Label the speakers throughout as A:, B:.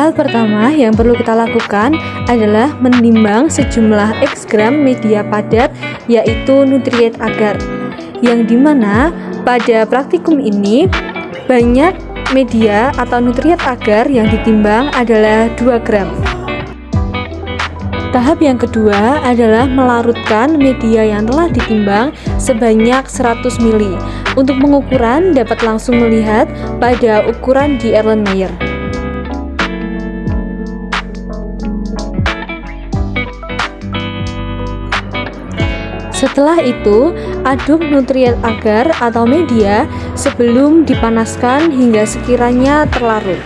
A: Hal pertama yang perlu kita lakukan adalah menimbang sejumlah X gram media padat, yaitu nutrient agar, yang dimana pada praktikum ini banyak media atau nutrient agar yang ditimbang adalah 2 gram. Tahap yang kedua adalah melarutkan media yang telah ditimbang sebanyak 100 ml. Untuk pengukuran dapat langsung melihat pada ukuran di Erlenmeyer. Setelah itu, aduk nutrient agar atau media sebelum dipanaskan hingga sekiranya terlarut.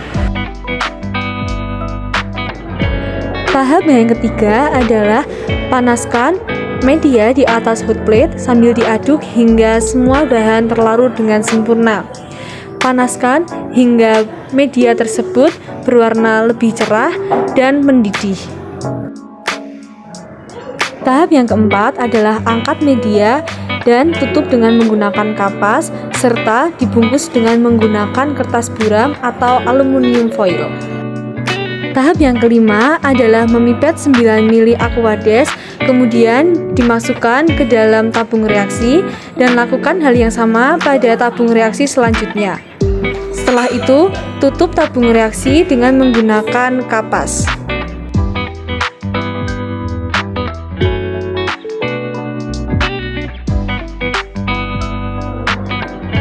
A: Tahap yang ketiga adalah panaskan media di atas hot plate sambil diaduk hingga semua bahan terlarut dengan sempurna. Panaskan hingga media tersebut berwarna lebih cerah dan mendidih. Tahap yang keempat adalah angkat media dan tutup dengan menggunakan kapas serta dibungkus dengan menggunakan kertas buram atau aluminium foil. Tahap yang kelima adalah memipet 9 ml Aquades, kemudian dimasukkan ke dalam tabung reaksi dan lakukan hal yang sama pada tabung reaksi selanjutnya. Setelah itu, tutup tabung reaksi dengan menggunakan kapas.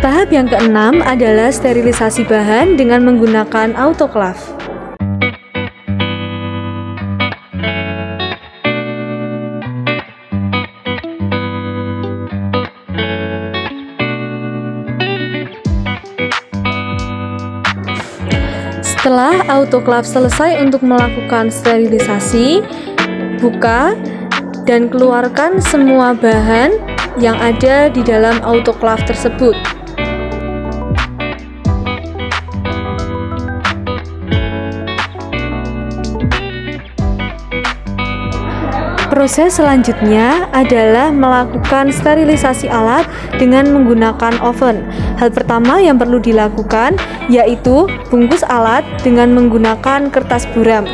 A: Tahap yang keenam adalah sterilisasi bahan dengan menggunakan autoclave. Setelah autoclave selesai untuk melakukan sterilisasi, buka dan keluarkan semua bahan yang ada di dalam autoclave tersebut. Proses selanjutnya adalah melakukan sterilisasi alat dengan menggunakan oven. Hal pertama yang perlu dilakukan yaitu bungkus alat dengan menggunakan kertas buram.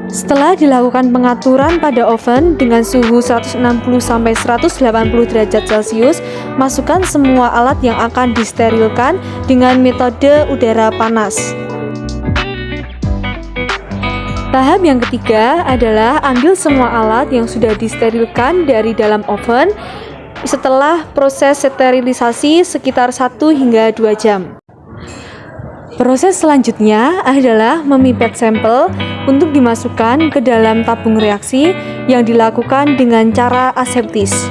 A: Setelah dilakukan pengaturan pada oven dengan suhu 160-180 derajat Celcius, masukkan semua alat yang akan disterilkan dengan metode udara panas. Tahap yang ketiga adalah ambil semua alat yang sudah disterilkan dari dalam oven setelah proses sterilisasi sekitar 1 hingga 2 jam. Proses selanjutnya adalah memipet sampel untuk dimasukkan ke dalam tabung reaksi yang dilakukan dengan cara aseptis.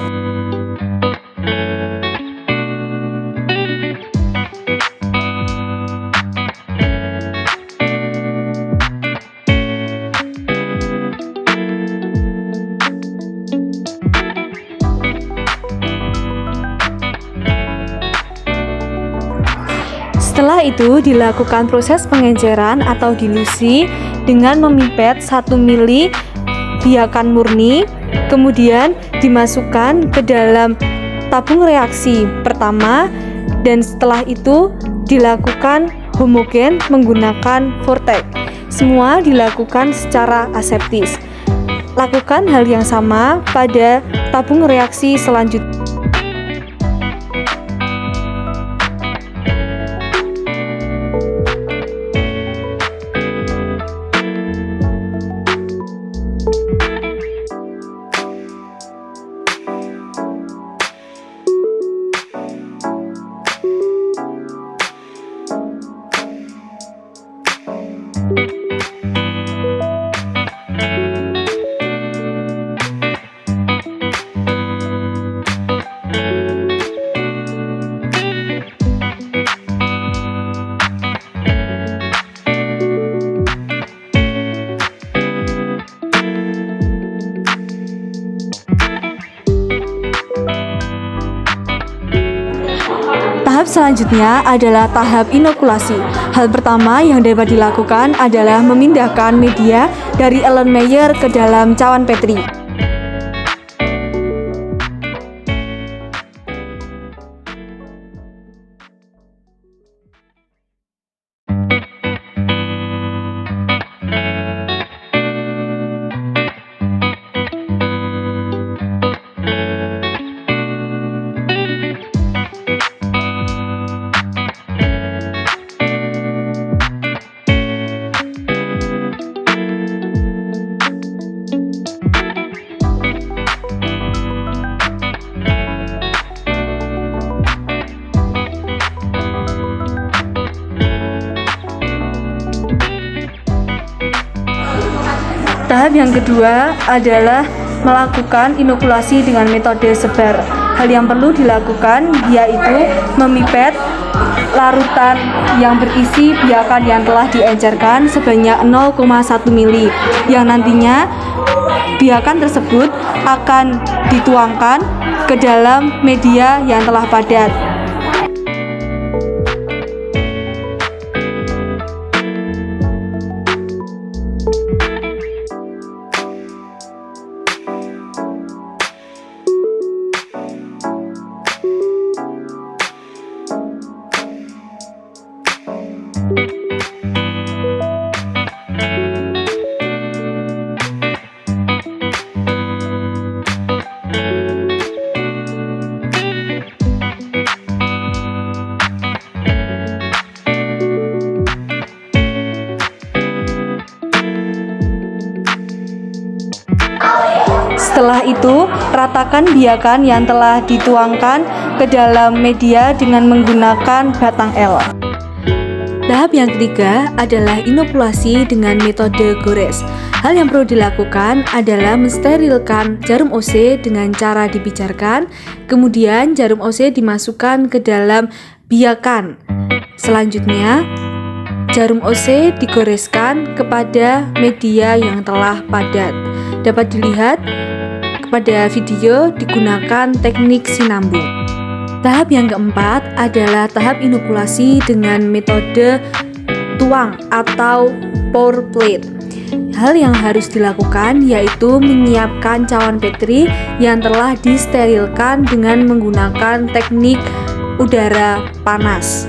A: Setelah itu dilakukan proses pengenceran atau dilusi dengan memipet 1 ml biakan murni, kemudian dimasukkan ke dalam tabung reaksi pertama dan setelah itu dilakukan homogen menggunakan vortex. Semua dilakukan secara aseptis. Lakukan hal yang sama pada tabung reaksi selanjutnya. Tahap selanjutnya adalah tahap inokulasi. Hal pertama yang dapat dilakukan adalah memindahkan media dari Erlenmeyer ke dalam cawan Petri. Tahap yang kedua adalah melakukan inokulasi dengan metode sebar. Hal yang perlu dilakukan yaitu memipet larutan yang berisi biakan yang telah diencerkan sebanyak 0,1 ml, yang nantinya biakan tersebut akan dituangkan ke dalam media yang telah padat. Setelah itu, ratakan biakan yang telah dituangkan ke dalam media dengan menggunakan batang L. Tahap yang ketiga adalah inokulasi dengan metode gores. Hal yang perlu dilakukan adalah mensterilkan jarum OC dengan cara dipijarkan, kemudian jarum OC dimasukkan ke dalam biakan. Selanjutnya, jarum OC digoreskan kepada media yang telah padat. Dapat dilihat pada video digunakan teknik sinambung. Tahap yang keempat adalah tahap inokulasi dengan metode tuang atau pour plate. Hal yang harus dilakukan yaitu menyiapkan cawan Petri yang telah disterilkan dengan menggunakan teknik udara panas.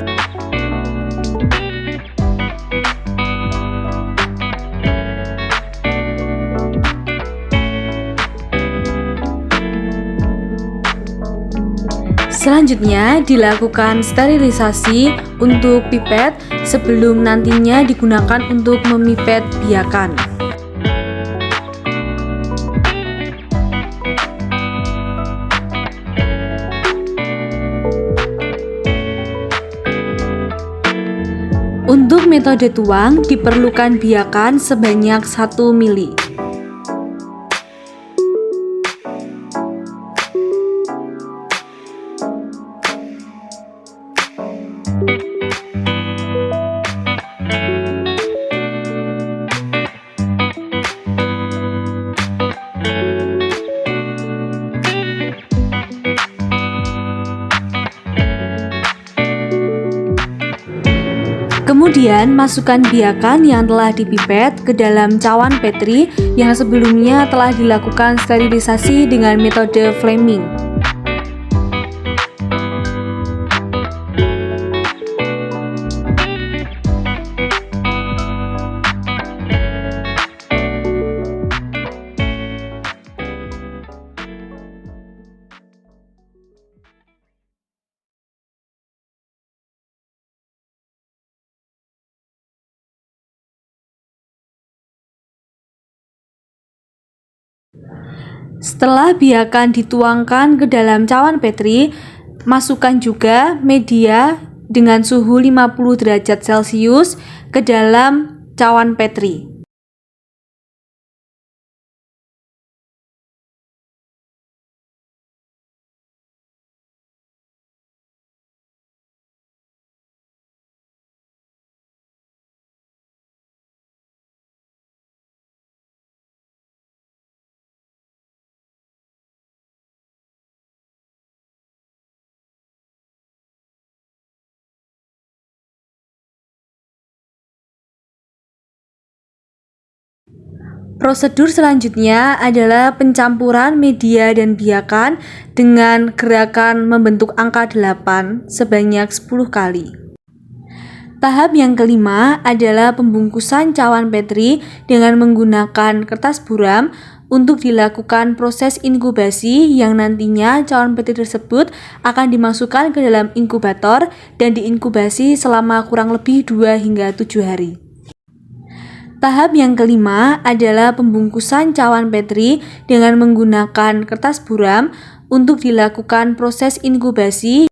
A: Selanjutnya dilakukan sterilisasi untuk pipet sebelum nantinya digunakan untuk memipet biakan. Untuk metode tuang diperlukan biakan sebanyak 1 mili. Kemudian masukkan biakan yang telah dipipet ke dalam cawan Petri yang sebelumnya telah dilakukan sterilisasi dengan metode Fleming. Setelah biakan dituangkan ke dalam cawan Petri, masukkan juga media dengan suhu 50 derajat Celcius ke dalam cawan Petri. Prosedur selanjutnya adalah pencampuran media dan biakan dengan gerakan membentuk angka 8 sebanyak 10 kali. Tahap yang kelima adalah pembungkusan cawan Petri dengan menggunakan kertas buram untuk dilakukan proses inkubasi yang nantinya cawan Petri tersebut akan dimasukkan ke dalam inkubator dan diinkubasi selama kurang lebih 2 hingga 7 hari. Tahap yang kelima adalah pembungkusan cawan Petri dengan menggunakan kertas buram untuk dilakukan proses inkubasi